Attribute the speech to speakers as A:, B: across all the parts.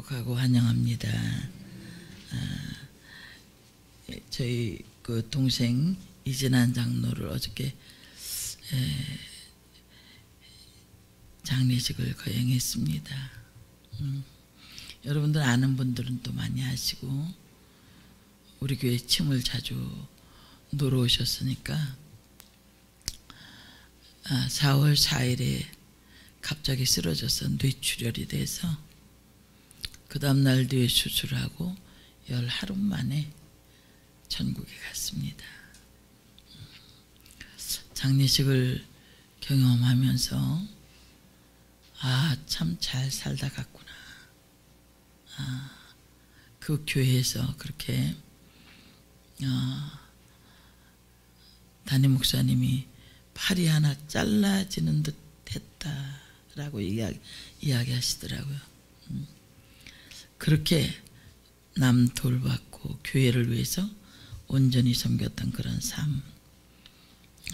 A: 축복하고 환영합니다. 저희 그 동생 이진환 장로를 어저께 장례식을 거행했습니다. 여러분들 아는 분들은 또 많이 아시고 우리 교회 침을 자주 놀러 오셨으니까 4월 4일에 갑자기 쓰러져서 뇌출혈이 돼서 그 다음날 뇌 수술하고 열 하루 만에 천국에 갔습니다. 장례식을 경험하면서 참 잘 살다 갔구나. 그 교회에서 그렇게 담임 목사님이 팔이 하나 잘라지는 듯 했다라고 이야기하시더라고요. 그렇게 남 돌봤고 교회를 위해서 온전히 섬겼던 그런 삶,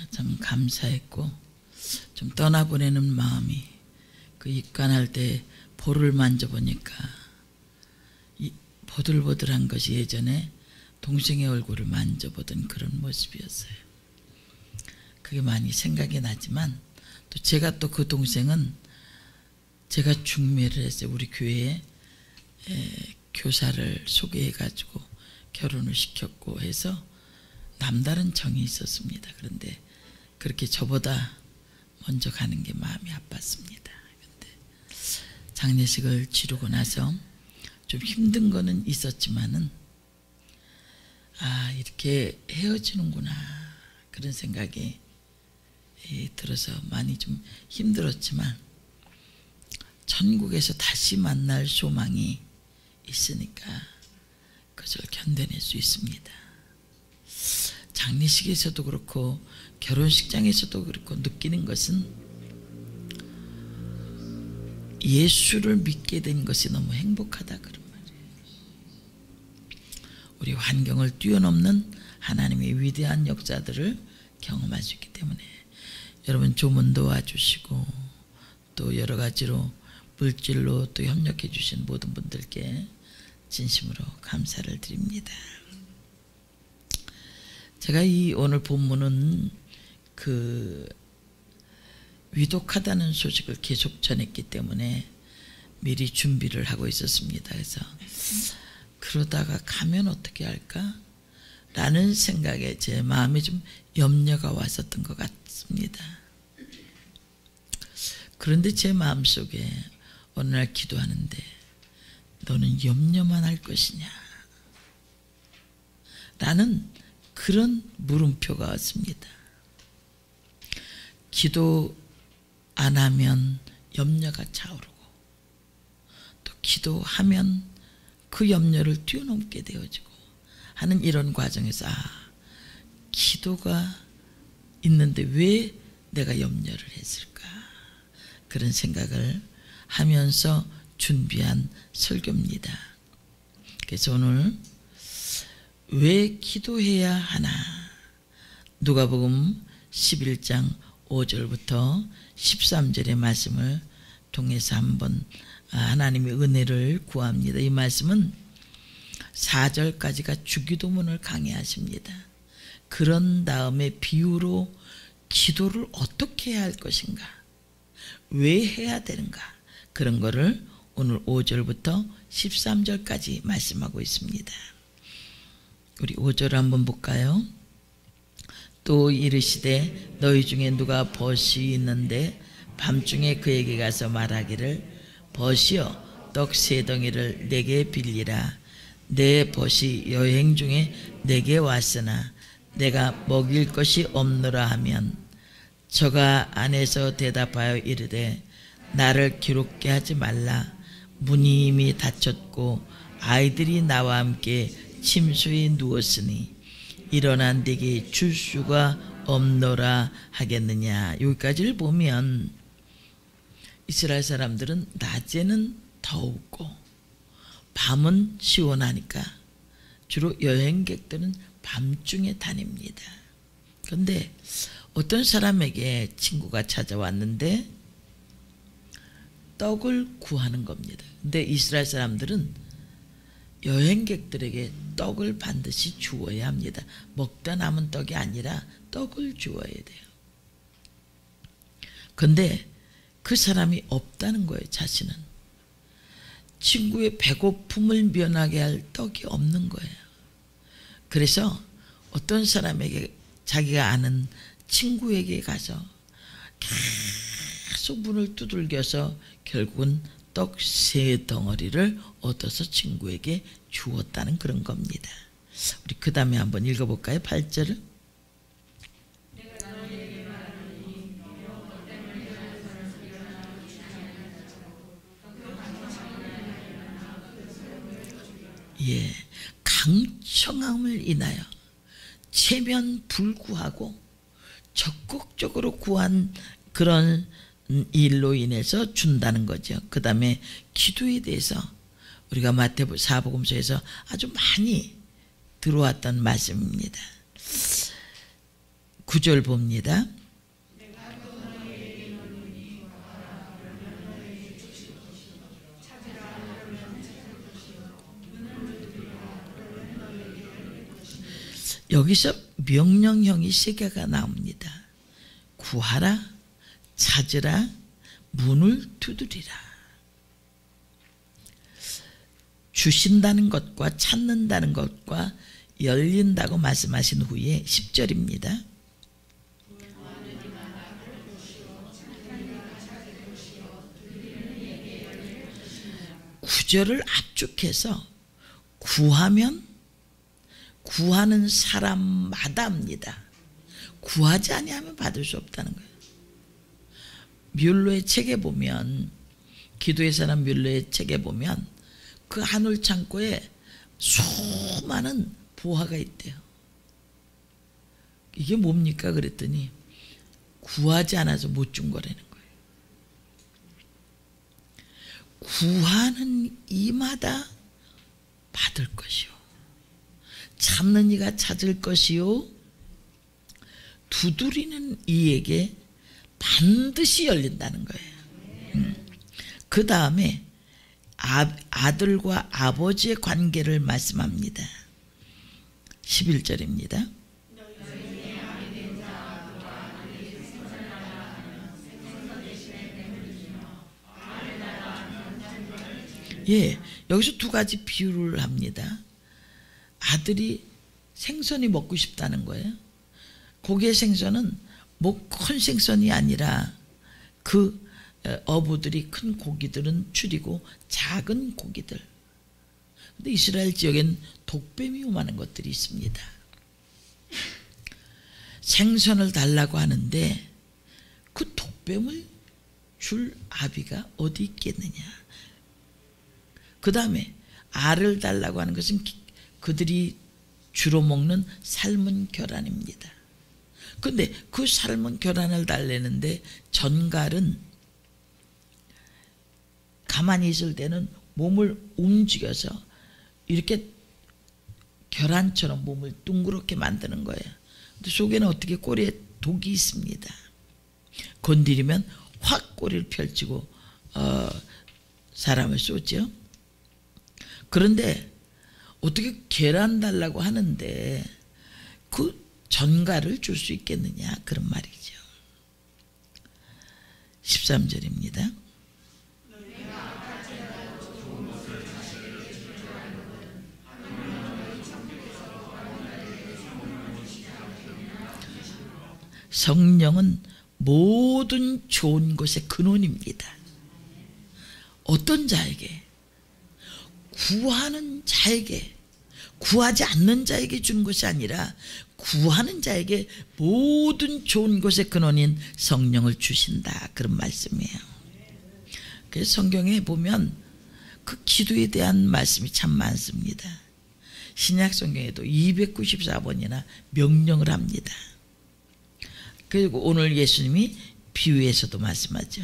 A: 참 감사했고, 좀 떠나보내는 마음이, 그 입관할 때 볼을 만져보니까 보들보들한 것이 예전에 동생의 얼굴을 만져보던 그런 모습이었어요. 그게 많이 생각이 나지만, 또 제가 또 그 동생은 제가 중매를 했어요. 우리 교회에 교사를 소개해가지고 결혼을 시켰고 해서 남다른 정이 있었습니다. 그런데 그렇게 저보다 먼저 가는 게 마음이 아팠습니다. 근데 장례식을 치르고 나서 좀 힘든 거는 있었지만은 이렇게 헤어지는구나 그런 생각이 들어서 많이 좀 힘들었지만 천국에서 다시 만날 소망이 있으니까 그걸 견뎌낼 수 있습니다. 장례식에서도 그렇고 결혼식장에서도 그렇고 느끼는 것은 예수를 믿게 된 것이 너무 행복하다 그런 말이에요. 우리 환경을 뛰어넘는 하나님의 위대한 역사들을 경험할 수 있기 때문에 여러분 조문 도와주시고 또 여러 가지로 물질로 또 협력해 주신 모든 분들께 진심으로 감사를 드립니다. 제가 이 오늘 본문은 그 위독하다는 소식을 계속 전했기 때문에 미리 준비를 하고 있었습니다. 그래서 그러다가 가면 어떻게 할까? 라는 생각에 제 마음에 좀 염려가 왔었던 것 같습니다. 그런데 제 마음속에 어느 날 기도하는데 너는 염려만 할 것이냐? 라는 그런 물음표가 왔습니다. 기도 안 하면 염려가 차오르고 또 기도하면 그 염려를 뛰어넘게 되어지고 하는 이런 과정에서 기도가 있는데 왜 내가 염려를 했을까? 그런 생각을 하면서 준비한 설교입니다. 그래서 오늘 왜 기도해야 하나? 누가복음 11장 5절부터 13절의 말씀을 통해서 한번 하나님의 은혜를 구합니다. 이 말씀은 4절까지가 주기도문을 강의하십니다. 그런 다음에 비유로 기도를 어떻게 해야 할 것인가? 왜 해야 되는가? 그런 거를 오늘 5절부터 13절까지 말씀하고 있습니다. 우리 5절 한번 볼까요? 또 이르시되 너희 중에 누가 벗이 있는데 밤중에 그에게 가서 말하기를 벗이여 떡 3덩이를 내게 빌리라. 내 벗이 여행 중에 내게 왔으나 내가 먹일 것이 없노라 하면 저가 안에서 대답하여 이르되 나를 기롭게 하지 말라. 문이 이미 닫혔고 아이들이 나와 함께 침소에 누웠으니 일어나 네게 줄 수가 없노라 하겠느냐. 여기까지를 보면 이스라엘 사람들은 낮에는 더웠고 밤은 시원하니까 주로 여행객들은 밤중에 다닙니다. 그런데 어떤 사람에게 친구가 찾아왔는데 떡을 구하는 겁니다. 근데 이스라엘 사람들은 여행객들에게 떡을 반드시 주어야 합니다. 먹다 남은 떡이 아니라 떡을 주어야 돼요. 근데 그 사람이 없다는 거예요. 자신은 친구의 배고픔을 면하게 할 떡이 없는 거예요. 그래서 어떤 사람에게, 자기가 아는 친구에게 가서 계속 문을 두들겨서 결국은 떡 3덩어리를 얻어서 친구에게 주었다는 그런 겁니다. 우리 그 다음에 한번 읽어볼까요? 8절을. 예, 강청함을 인하여 체면불구하고 적극적으로 구한 그런 일로 인해서 준다는 거죠. 그 다음에 기도에 대해서 우리가 마태복음 사복음서에서 아주 많이 들어왔던 말씀입니다. 9절 봅니다. 여기서 명령형이 3개가 나옵니다. 구하라, 찾으라, 문을 두드리라. 주신다는 것과 찾는다는 것과 열린다고 말씀하신 후에 10절입니다. 구절을 압축해서 구하면 구하는 사람마다 합니다. 구하지 아니하면 받을 수 없다는 거예요. 뮬러의 책에 보면, 기도의 사람 뮬러의 책에 보면 그 하늘 창고에 수많은 보화가 있대요. 이게 뭡니까? 그랬더니 구하지 않아서 못 준 거라는 거예요. 구하는 이마다 받을 것이요, 찾는 이가 찾을 것이요, 두드리는 이에게 반드시 열린다는 거예요. 그 다음에 아들과 아버지의 관계를 말씀합니다. 11절입니다. 예, 여기서 2가지 비유를 합니다. 아들이 생선이 먹고 싶다는 거예요. 고기의 생선은 뭐 큰 생선이 아니라 그 어부들이 큰 고기들은 줄이고 작은 고기들. 근데 이스라엘 지역엔 독뱀이 오만한 것들이 있습니다. 생선을 달라고 하는데 그 독뱀을 줄 아비가 어디 있겠느냐. 그 다음에 알을 달라고 하는 것은 그들이 주로 먹는 삶은 계란입니다. 근데 그 삶은 계란을 달래는데 전갈은 가만히 있을 때는 몸을 움직여서 이렇게 계란처럼 몸을 둥그렇게 만드는 거예요. 근데 속에는 어떻게 꼬리에 독이 있습니다. 건드리면 확 꼬리를 펼치고 사람을 쏘죠. 그런데 어떻게 계란 달라고 하는데 그 전갈을 줄 수 있겠느냐, 그런 말이죠. 13절입니다. 성령은 모든 좋은 것의 근원입니다. 어떤 자에게? 구하는 자에게, 구하지 않는 자에게 주는 것이 아니라 구하는 자에게 모든 좋은 것의 근원인 성령을 주신다, 그런 말씀이에요. 그래서 성경에 보면 그 기도에 대한 말씀이 참 많습니다. 신약 성경에도 294번이나 명령을 합니다. 그리고 오늘 예수님이 비유에서도 말씀하죠.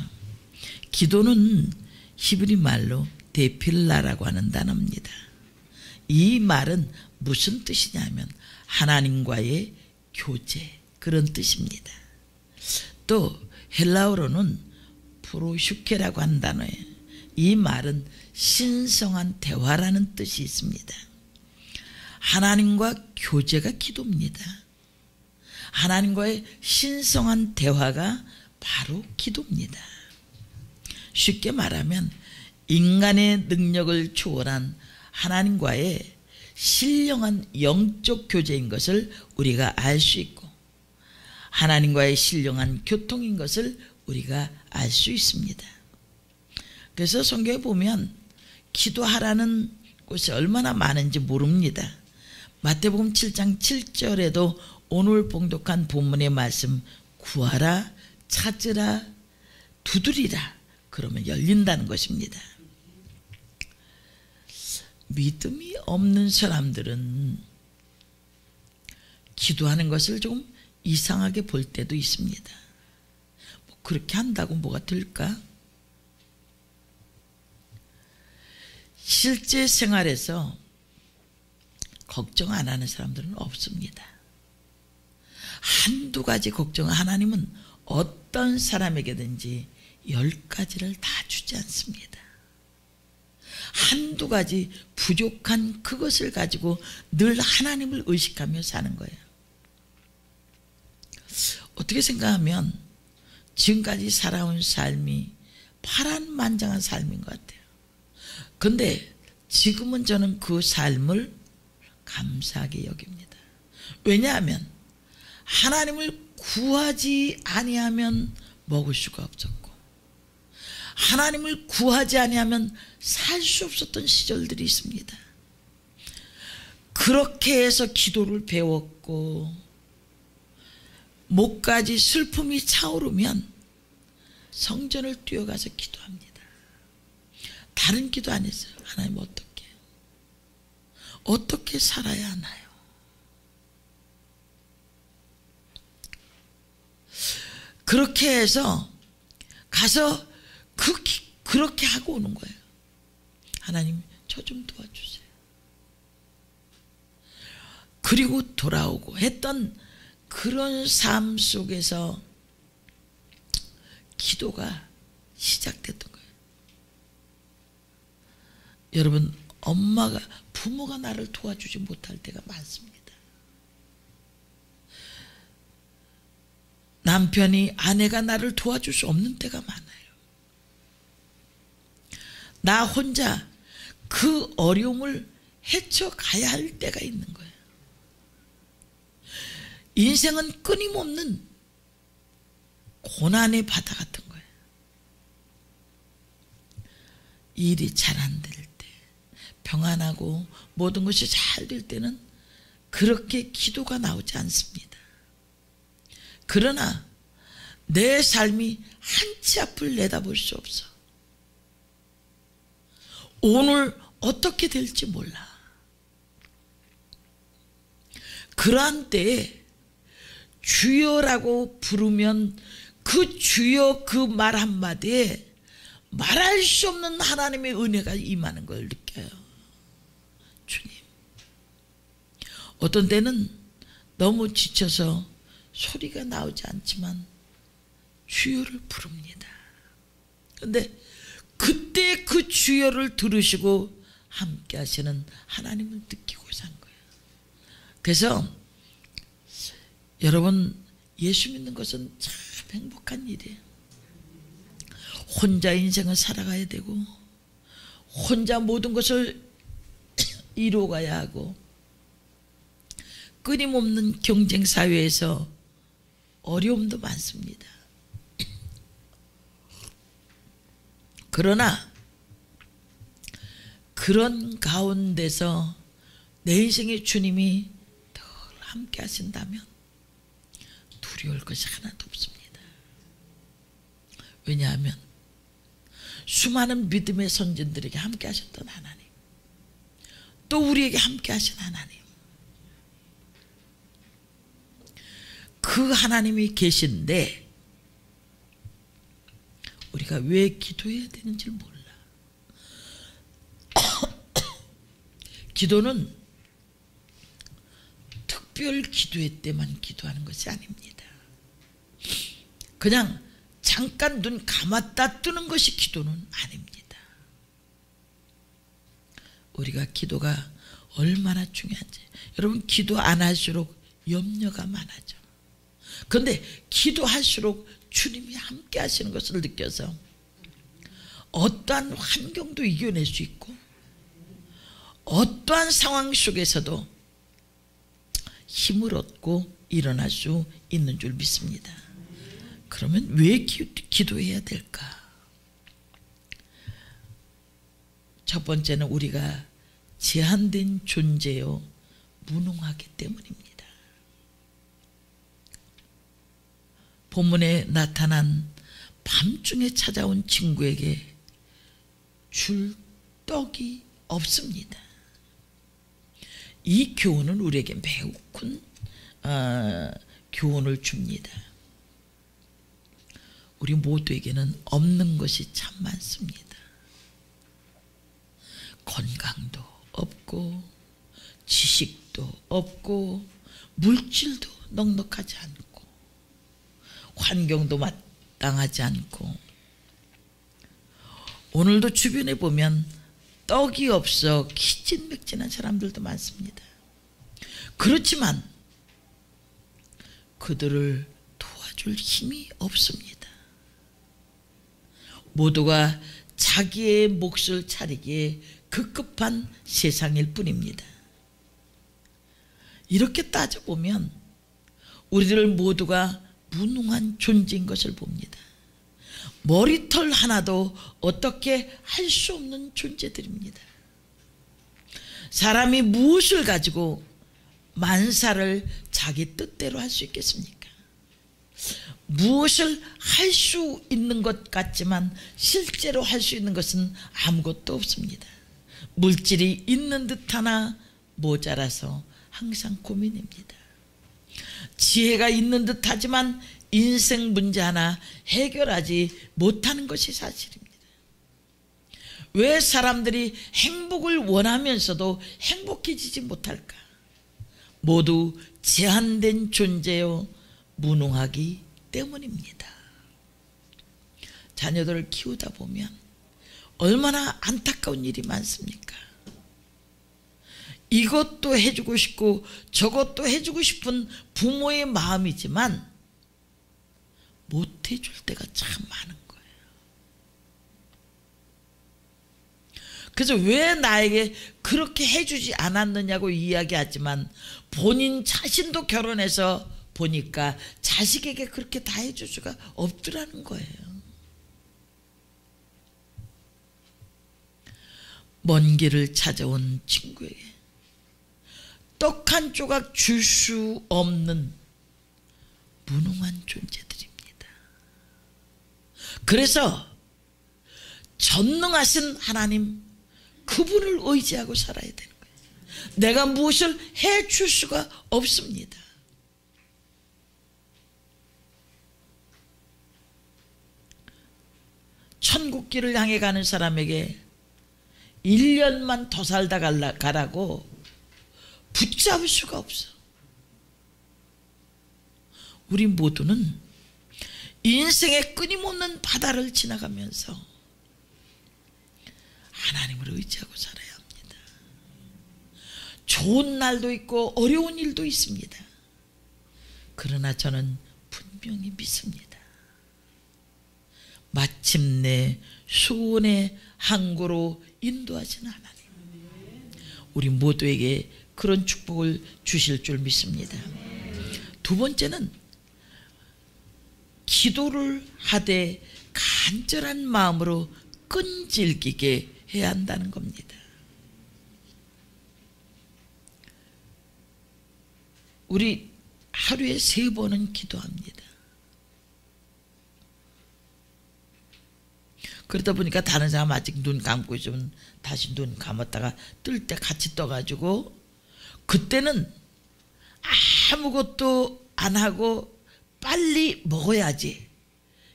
A: 기도는 히브리 말로 데필라라고 하는 단어입니다. 이 말은 무슨 뜻이냐면 하나님과의 교제, 그런 뜻입니다. 또 헬라어로는 프로슈케라고 하는 단어예요. 이 말은 신성한 대화라는 뜻이 있습니다. 하나님과 교제가 기도입니다. 하나님과의 신성한 대화가 바로 기도입니다. 쉽게 말하면 인간의 능력을 초월한 하나님과의 신령한 영적 교제인 것을 우리가 알 수 있고, 하나님과의 신령한 교통인 것을 우리가 알 수 있습니다. 그래서 성경에 보면 기도하라는 곳이 얼마나 많은지 모릅니다. 마태복음 7장 7절에도 오늘 봉독한 본문의 말씀, 구하라, 찾으라, 두드리라, 그러면 열린다는 것입니다. 믿음이 없는 사람들은 기도하는 것을 조금 이상하게 볼 때도 있습니다. 뭐 그렇게 한다고 뭐가 될까? 실제 생활에서 걱정 안 하는 사람들은 없습니다. 한두 가지 걱정, 하나님은 어떤 사람에게든지 10가지를 다 주지 않습니다. 한두 가지 부족한 그것을 가지고 늘 하나님을 의식하며 사는 거예요. 어떻게 생각하면 지금까지 살아온 삶이 파란만장한 삶인 것 같아요. 근데 지금은 저는 그 삶을 감사하게 여깁니다. 왜냐하면 하나님을 구하지 아니하면 먹을 수가 없었고, 하나님을 구하지 아니하면 살 수 없었던 시절들이 있습니다. 그렇게 해서 기도를 배웠고, 목까지 슬픔이 차오르면 성전을 뛰어가서 기도합니다. 다른 기도 안 했어요. 하나님 어떻게 살아야 하나요? 그렇게 해서 가서 그렇게 하고 오는 거예요. 하나님, 저 좀 도와주세요. 그리고 돌아오고 했던 그런 삶 속에서 기도가 시작됐던 거예요. 여러분, 부모가 나를 도와주지 못할 때가 많습니다. 남편이, 아내가 나를 도와줄 수 없는 때가 많아요. 나 혼자 그 어려움을 헤쳐가야 할 때가 있는 거예요. 인생은 끊임없는 고난의 바다 같은 거예요. 일이 잘 안 될 때, 평안하고 모든 것이 잘 될 때는 그렇게 기도가 나오지 않습니다. 그러나 내 삶이 한치 앞을 내다볼 수 없어. 오늘 어떻게 될지 몰라. 그러한 때에 주여라고 부르면 그 주여 그 말 한마디에 말할 수 없는 하나님의 은혜가 임하는 걸 느껴요. 주님. 어떤 때는 너무 지쳐서 소리가 나오지 않지만 주여를 부릅니다. 그런데 그때 그 주여를 들으시고 함께 하시는 하나님을 느끼고 산 거예요. 그래서 여러분, 예수 믿는 것은 참 행복한 일이에요. 혼자 인생을 살아가야 되고, 혼자 모든 것을 이루어가야 하고, 끊임없는 경쟁 사회에서 어려움도 많습니다. 그러나 그런 가운데서 내 인생의 주님이 늘 함께 하신다면 두려울 것이 하나도 없습니다. 왜냐하면 수많은 믿음의 선진들에게 함께 하셨던 하나님, 또 우리에게 함께 하신 하나님, 그 하나님이 계신데 우리가 왜 기도해야 되는지 몰라. 기도는 특별 기도회 때만 기도하는 것이 아닙니다. 그냥 잠깐 눈 감았다 뜨는 것이 기도는 아닙니다. 우리가 기도가 얼마나 중요한지. 여러분, 기도 안 할수록 염려가 많아져. 그런데 기도할수록 주님이 함께 하시는 것을 느껴서 어떠한 환경도 이겨낼 수 있고 어떠한 상황 속에서도 힘을 얻고 일어날 수 있는 줄 믿습니다. 그러면 왜 기도해야 될까? 첫 번째는 우리가 제한된 존재요 무능하기 때문입니다. 본문에 나타난 밤중에 찾아온 친구에게 줄 떡이 없습니다. 이 교훈은 우리에게 매우 큰 교훈을 줍니다. 우리 모두에게는 없는 것이 참 많습니다. 건강도 없고 지식도 없고 물질도 넉넉하지 않고 환경도 마땅하지 않고 오늘도 주변에 보면 떡이 없어 기진맥진한 사람들도 많습니다. 그렇지만 그들을 도와줄 힘이 없습니다. 모두가 자기의 몫을 차리기에 급급한 세상일 뿐입니다. 이렇게 따져보면 우리들 모두가 무능한 존재인 것을 봅니다. 머리털 하나도 어떻게 할 수 없는 존재들입니다. 사람이 무엇을 가지고 만사를 자기 뜻대로 할 수 있겠습니까? 무엇을 할 수 있는 것 같지만 실제로 할 수 있는 것은 아무것도 없습니다. 물질이 있는 듯 하나 모자라서 항상 고민입니다. 지혜가 있는 듯 하지만 인생 문제 하나 해결하지 못하는 것이 사실입니다. 왜 사람들이 행복을 원하면서도 행복해지지 못할까? 모두 제한된 존재요 무능하기 때문입니다. 자녀들을 키우다 보면 얼마나 안타까운 일이 많습니까? 이것도 해주고 싶고 저것도 해주고 싶은 부모의 마음이지만 못해줄 때가 참 많은 거예요. 그래서 왜 나에게 그렇게 해주지 않았느냐고 이야기하지만 본인 자신도 결혼해서 보니까 자식에게 그렇게 다 해줄 수가 없더라는 거예요. 먼 길을 찾아온 친구에게 떡 한 조각 줄 수 없는 무능한 존재들입니다. 그래서 전능하신 하나님 그분을 의지하고 살아야 되는 거예요. 내가 무엇을 해줄 수가 없습니다. 천국길을 향해 가는 사람에게 1년만 더 살다 가라고 붙잡을 수가 없어. 우리 모두는 인생의 끊임없는 바다를 지나가면서 하나님을 의지하고 살아야 합니다. 좋은 날도 있고 어려운 일도 있습니다. 그러나 저는 분명히 믿습니다. 마침내 소원의 항구로 인도하신 하나님, 우리 모두에게 그런 축복을 주실 줄 믿습니다. 두 번째는 기도를 하되 간절한 마음으로 끈질기게 해야 한다는 겁니다. 우리 하루에 3번은 기도합니다. 그러다 보니까 다른 사람 아직 눈 감고 있으면 다시 눈 감았다가 뜰 때 같이 떠가지고 그때는 아무것도 안 하고 빨리 먹어야지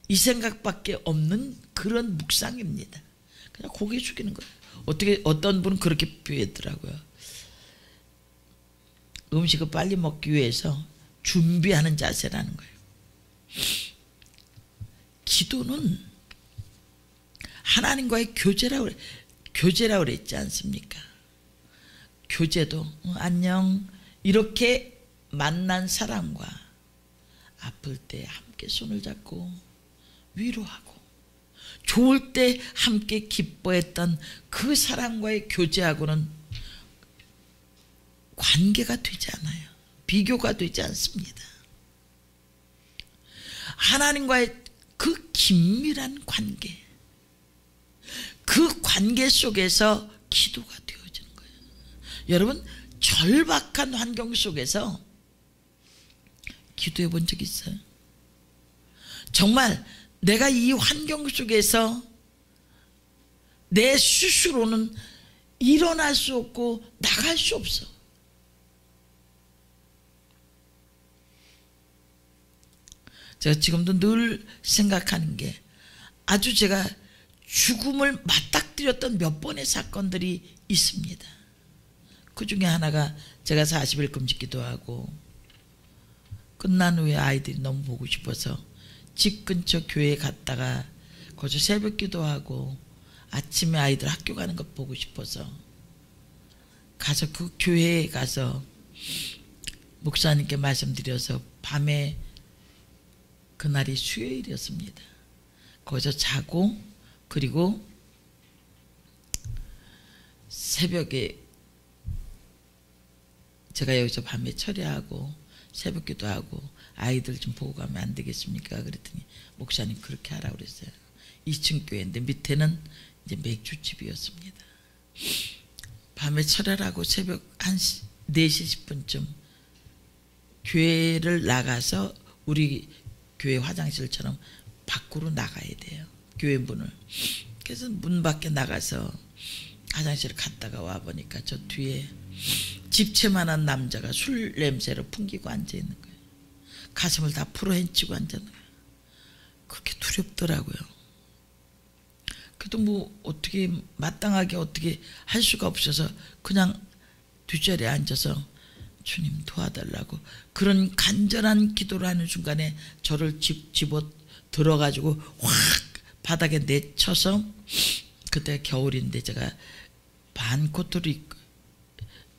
A: 이 생각밖에 없는 그런 묵상입니다. 그냥 고개 숙이는 거예요. 어떤 분은 그렇게 표현했더라고요. 음식을 빨리 먹기 위해서 준비하는 자세라는 거예요. 기도는 하나님과의 교제라고 그랬지 않습니까? 교제도 안녕 이렇게 만난 사람과 아플 때 함께 손을 잡고 위로하고 좋을 때 함께 기뻐했던 그 사람과의 교제하고는 관계가 되지 않아요. 비교가 되지 않습니다. 하나님과의 그 긴밀한 관계, 그 관계 속에서 기도가 되어지는 거예요. 여러분, 절박한 환경 속에서 기도해 본 적 있어요? 정말 내가 이 환경 속에서 내 스스로는 일어날 수 없고 나갈 수 없어. 제가 지금도 늘 생각하는 게 아주 제가 죽음을 맞닥뜨렸던 몇 번의 사건들이 있습니다. 그 중에 하나가 제가 40일 금식 기도하고 끝난 후에 아이들이 너무 보고 싶어서 집 근처 교회에 갔다가 거기서 새벽 기도하고 아침에 아이들 학교 가는 것 보고 싶어서 가서 그 교회에 가서 목사님께 말씀드려서 밤에 그날이 수요일이었습니다. 거기서 자고 그리고 새벽에 제가 여기서 밤에 철야하고 새벽 기도하고 아이들 좀 보고 가면 안 되겠습니까? 그랬더니 목사님 그렇게 하라고 그랬어요. 2층 교회인데 밑에는 이제 맥주집이었습니다. 밤에 철야하고 새벽 한 4시 10분쯤 교회를 나가서 우리 교회 화장실처럼 밖으로 나가야 돼요. 교회 문을. 그래서 문 밖에 나가서 화장실을 갔다가 와보니까 저 뒤에 집채만한 남자가 술 냄새로 풍기고 앉아있는 거예요. 가슴을 다 풀어헤치고 앉았는 거예요. 그렇게 두렵더라고요. 그래도 뭐 어떻게 마땅하게 어떻게 할 수가 없어서 그냥 뒷자리에 앉아서 주님 도와달라고 그런 간절한 기도를 하는 순간에 저를 집어 들어가지고 확 바닥에 내쳐서 그때 겨울인데 제가 반 코트를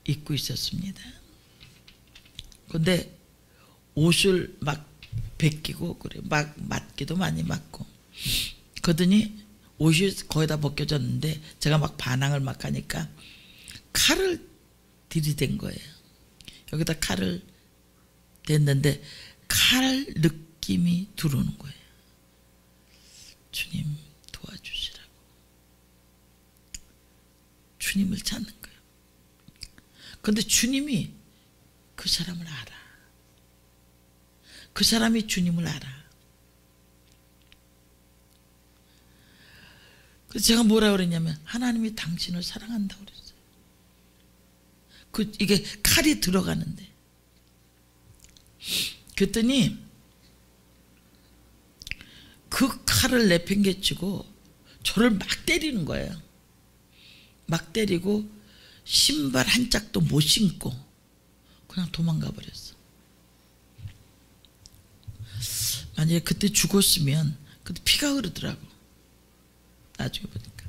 A: 입고 있었습니다. 근데 옷을 막 벗기고 그래 막 맞기도 많이 맞고 그러더니 옷이 거의 다 벗겨졌는데 제가 막 반항을 막 하니까 칼을 들이댄 거예요. 여기다 칼을 댔는데 칼 느낌이 들어오는 거예요. 주님 도와주시라고. 주님을 찾는 거예요. 그런데 주님이 그 사람을 알아. 그 사람이 주님을 알아. 그래서 제가 뭐라 그랬냐면 하나님이 당신을 사랑한다고 그랬어요. 이게 칼이 들어가는데 그랬더니 그 칼을 내팽개치고 저를 막 때리는 거예요. 막 때리고 신발 한 짝도 못 신고 그냥 도망가 버렸어. 만약에 그때 죽었으면 그때 피가 흐르더라고. 나중에 보니까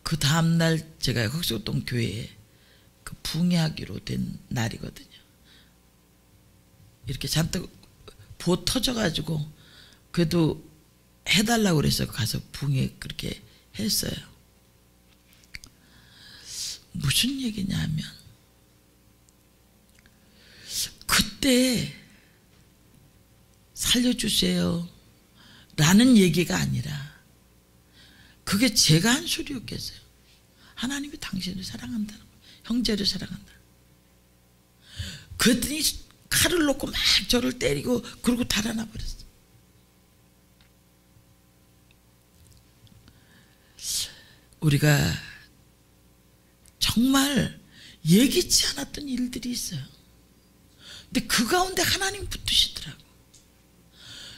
A: 그 다음날 제가 흑석동 교회에 그 붕해하기로 된 날이거든요. 이렇게 잔뜩 부어 터져가지고 그래도 해달라고 그래서 가서 붕해 그렇게 했어요. 무슨 얘기냐 하면 그때 살려주세요 라는 얘기가 아니라 그게 제가 한 소리였겠어요. 하나님이 당신을 사랑한다는 거예요. 형제를 사랑한다. 그랬더니 칼을 놓고 막 저를 때리고 그러고 달아나 버렸어. 우리가 정말 예기치 않았던 일들이 있어요. 근데 그 가운데 하나님 붙으시더라고.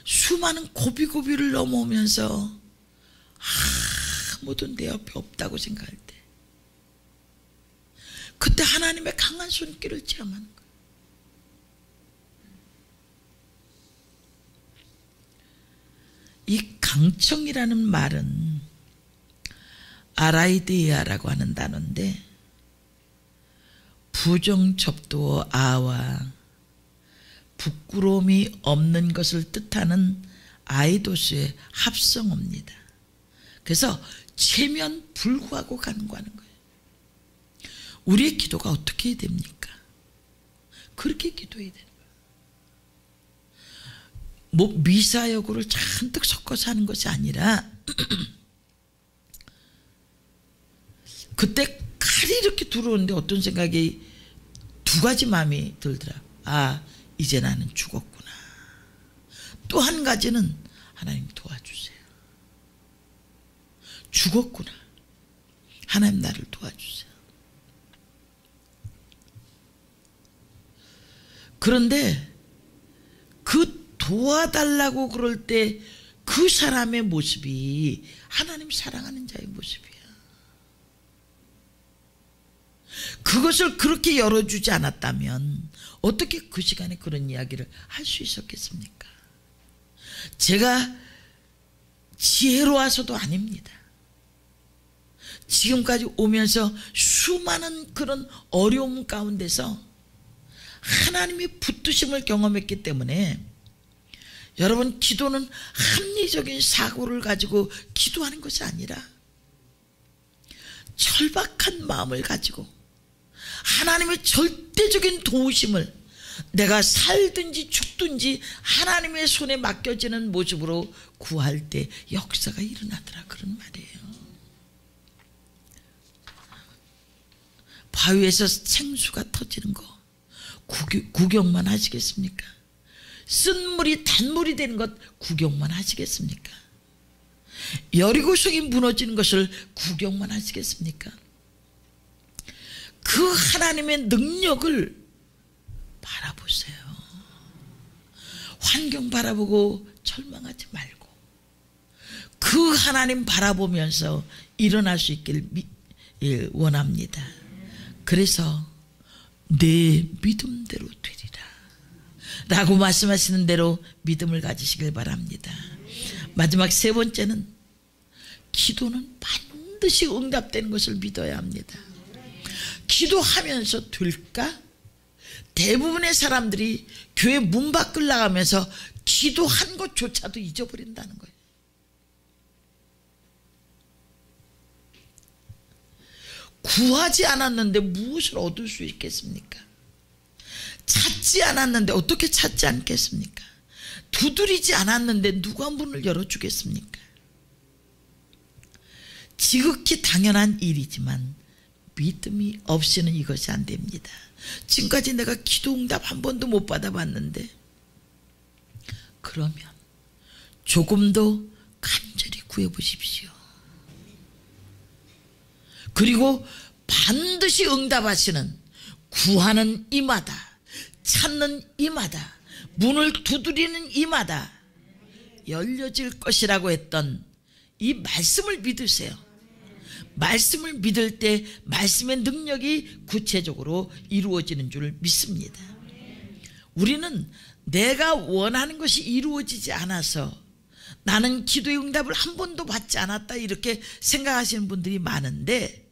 A: 수많은 고비고비를 넘어오면서 아무도 내 옆에 없다고 생각할 때 그때 하나님의 강한 손길을 체험하는 거예요. 이 강청이라는 말은 아라이데이아라고 하는 단어인데 부정접두어 아와 부끄러움이 없는 것을 뜻하는 아이도스의 합성어입니다. 그래서 체면 불구하고 간구하는 거예요. 우리의 기도가 어떻게 해야 됩니까? 그렇게 기도해야 되는 거예요. 뭐 미사여구를 잔뜩 섞어서 하는 것이 아니라 그때 칼이 이렇게 들어오는데 어떤 생각이 두 가지 마음이 들더라. 아, 이제 나는 죽었구나. 또 한 가지는 하나님 도와주세요. 죽었구나. 하나님 나를 도와주세요. 그런데 그 도와달라고 그럴 때 그 사람의 모습이 하나님 사랑하는 자의 모습이야. 그것을 그렇게 열어주지 않았다면 어떻게 그 시간에 그런 이야기를 할 수 있었겠습니까? 제가 지혜로워서도 아닙니다. 지금까지 오면서 수많은 그런 어려움 가운데서 하나님의 붙드심을 경험했기 때문에 여러분, 기도는 합리적인 사고를 가지고 기도하는 것이 아니라 절박한 마음을 가지고 하나님의 절대적인 도우심을 내가 살든지 죽든지 하나님의 손에 맡겨지는 모습으로 구할 때 역사가 일어나더라, 그런 말이에요. 바위에서 생수가 터지는 거 구경만 하시겠습니까? 쓴물이 단물이 되는 것 구경만 하시겠습니까? 여리고성이 무너지는 것을 구경만 하시겠습니까? 그 하나님의 능력을 바라보세요. 환경 바라보고 절망하지 말고 그 하나님 바라보면서 일어날 수 있길 원합니다. 그래서 내 믿음대로 되리라 라고 말씀하시는 대로 믿음을 가지시길 바랍니다. 마지막 세 번째는 기도는 반드시 응답되는 것을 믿어야 합니다. 기도하면서 될까? 대부분의 사람들이 교회 문 밖을 나가면서 기도한 것조차도 잊어버린다는 거예요. 구하지 않았는데 무엇을 얻을 수 있겠습니까? 찾지 않았는데 어떻게 찾지 않겠습니까? 두드리지 않았는데 누가 문을 열어주겠습니까? 지극히 당연한 일이지만 믿음이 없이는 이것이 안 됩니다. 지금까지 내가 기도응답 한 번도 못 받아봤는데, 그러면 조금 더 간절히 구해보십시오. 그리고 반드시 응답하시는, 구하는 이마다, 찾는 이마다, 문을 두드리는 이마다 열려질 것이라고 했던 이 말씀을 믿으세요. 말씀을 믿을 때 말씀의 능력이 구체적으로 이루어지는 줄 믿습니다. 우리는 내가 원하는 것이 이루어지지 않아서 나는 기도의 응답을 한 번도 받지 않았다 이렇게 생각하시는 분들이 많은데,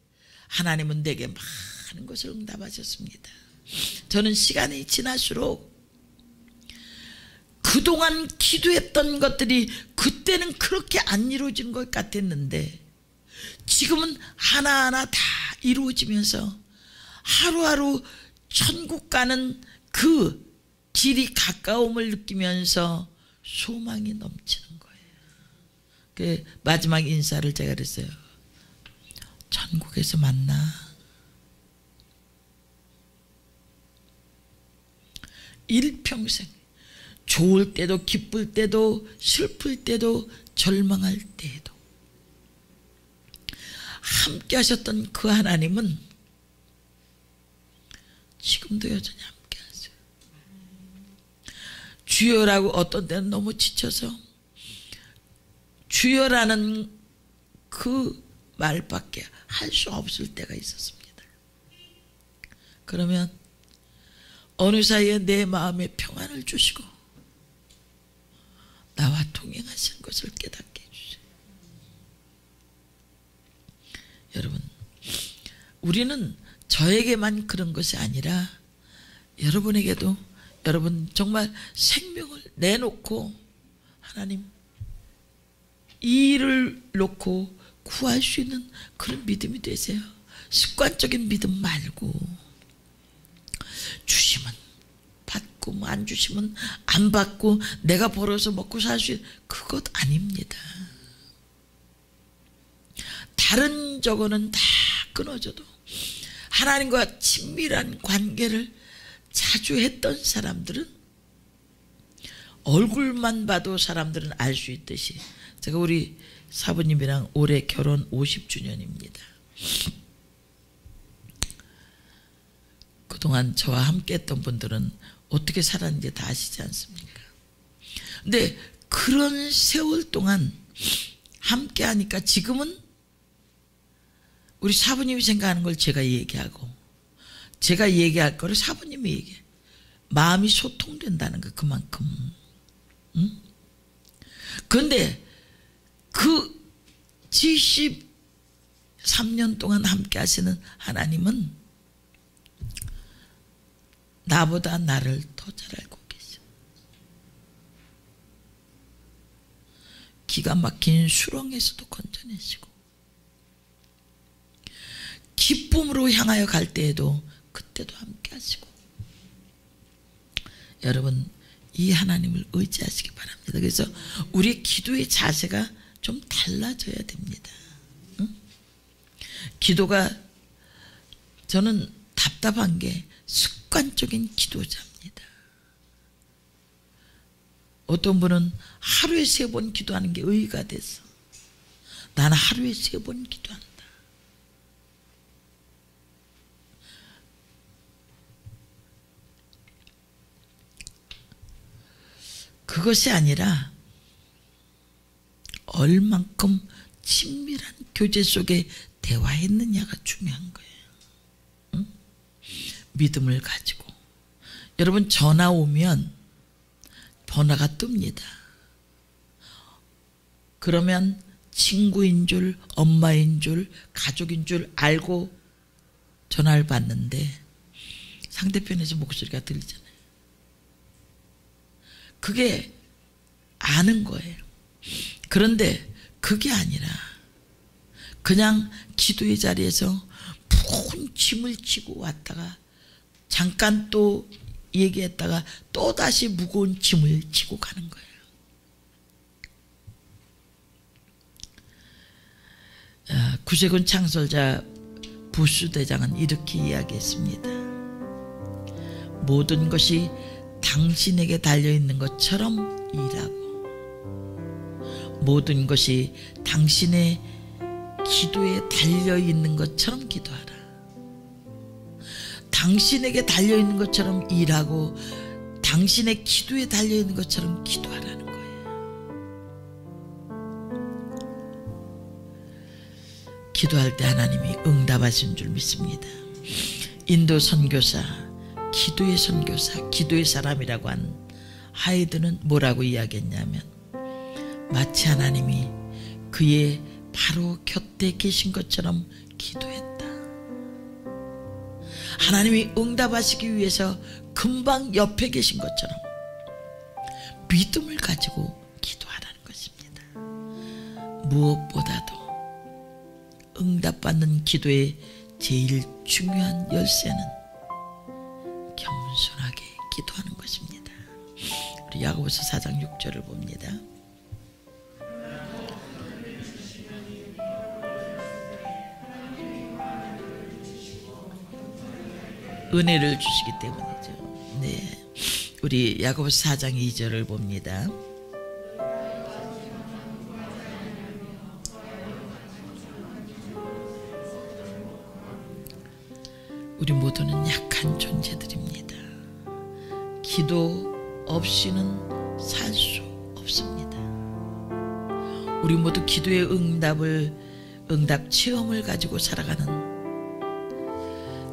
A: 하나님은 내게 많은 것을 응답하셨습니다. 저는 시간이 지날수록 그동안 기도했던 것들이 그때는 그렇게 안 이루어지는 것 같았는데 지금은 하나하나 다 이루어지면서 하루하루 천국 가는 그 길이 가까움을 느끼면서 소망이 넘치는 거예요. 그 마지막 인사를 제가 그랬어요. 천국에서 만나. 일평생 좋을 때도 기쁠 때도 슬플 때도 절망할 때에도 함께 하셨던 그 하나님은 지금도 여전히 함께 하세요. 주여라고 어떤 때는 너무 지쳐서 주여라는 그 말밖에 할 수 없을 때가 있었습니다. 그러면 어느 사이에 내 마음에 평안을 주시고 나와 동행하신 것을 깨닫게 해주세요. 여러분, 우리는 저에게만 그런 것이 아니라 여러분에게도, 여러분 정말 생명을 내놓고 하나님 이 일을 놓고 구할 수 있는 그런 믿음이 되세요. 습관적인 믿음 말고, 주시면 받고 뭐 안 주시면 안 받고 내가 벌어서 먹고 살 수 있는 그것 아닙니다. 다른 저거는 다 끊어져도 하나님과 친밀한 관계를 자주 했던 사람들은 얼굴만 봐도 사람들은 알 수 있듯이, 제가 우리 사부님이랑 올해 결혼 50주년입니다. 그동안 저와 함께 했던 분들은 어떻게 살았는지 다 아시지 않습니까? 근데 그런 세월 동안 함께 하니까 지금은 우리 사부님이 생각하는 걸 제가 얘기하고, 제가 얘기할 거를 사부님이 얘기해. 마음이 소통된다는 거, 그만큼. 응? 그런데 그 73년 동안 함께 하시는 하나님은 나보다 나를 더 잘 알고 계셔. 기가 막힌 수렁에서도 건져내시고, 기쁨으로 향하여 갈 때에도 그때도 함께 하시고. 여러분, 이 하나님을 의지하시기 바랍니다. 그래서 우리 기도의 자세가 좀 달라져야 됩니다. 응? 기도가, 저는 답답한 게 습관적인 기도자입니다. 어떤 분은 하루에 3번 기도하는 게 의의가 돼서, 나는 하루에 3번 기도한다. 그것이 아니라 얼만큼 친밀한 교제 속에 대화했느냐가 중요한 거예요. 응? 믿음을 가지고. 여러분, 전화 오면 번호가 뜹니다. 그러면 친구인 줄, 엄마인 줄, 가족인 줄 알고 전화를 받는데 상대편에서 목소리가 들리잖아요. 그게 아는 거예요. 그런데 그게 아니라 그냥 기도의 자리에서 푹 짐을 지고 왔다가 잠깐 또 얘기했다가 또 다시 무거운 짐을 지고 가는 거예요. 구세군 창설자 부수대장은 이렇게 이야기했습니다. 모든 것이 당신에게 달려있는 것처럼 일하고, 모든 것이 당신의 기도에 달려있는 것처럼 기도하라. 당신에게 달려있는 것처럼 일하고 당신의 기도에 달려있는 것처럼 기도하라는 거예요. 기도할 때 하나님이 응답하신 줄 믿습니다. 인도 선교사, 기도의 선교사, 기도의 사람이라고 한 하이드는 뭐라고 이야기했냐면, 마치 하나님이 그의 바로 곁에 계신 것처럼 기도했다. 하나님이 응답하시기 위해서 금방 옆에 계신 것처럼 믿음을 가지고 기도하라는 것입니다. 무엇보다도 응답받는 기도의 제일 중요한 열쇠는 겸손하게 기도하는 것입니다. 우리 야고보서 4장 6절을 봅니다. 은혜를 주시기 때문이죠. 네, 우리 야고보서 4장 2절을 봅니다. 우리 모두는 약한 존재들입니다. 기도 없이는 살 수 없습니다. 우리 모두 기도의 응답 체험을 가지고 살아가는,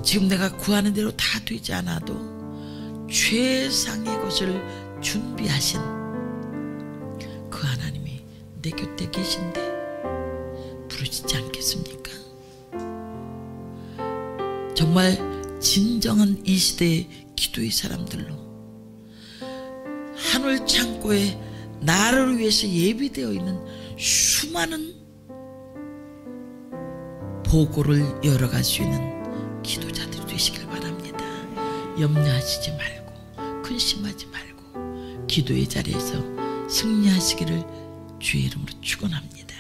A: 지금 내가 구하는 대로 다 되지 않아도 최상의 것을 준비하신 그 하나님이 내 곁에 계신데 부르시지 않겠습니까? 정말 진정한 이 시대의 기도의 사람들로 하늘 창고에 나를 위해서 예비되어 있는 수많은 보고를 열어갈 수 있는 기도자들이 되시길 바랍니다. 염려하시지 말고 근심하지 말고 기도의 자리에서 승리하시기를 주의 이름으로 축원합니다.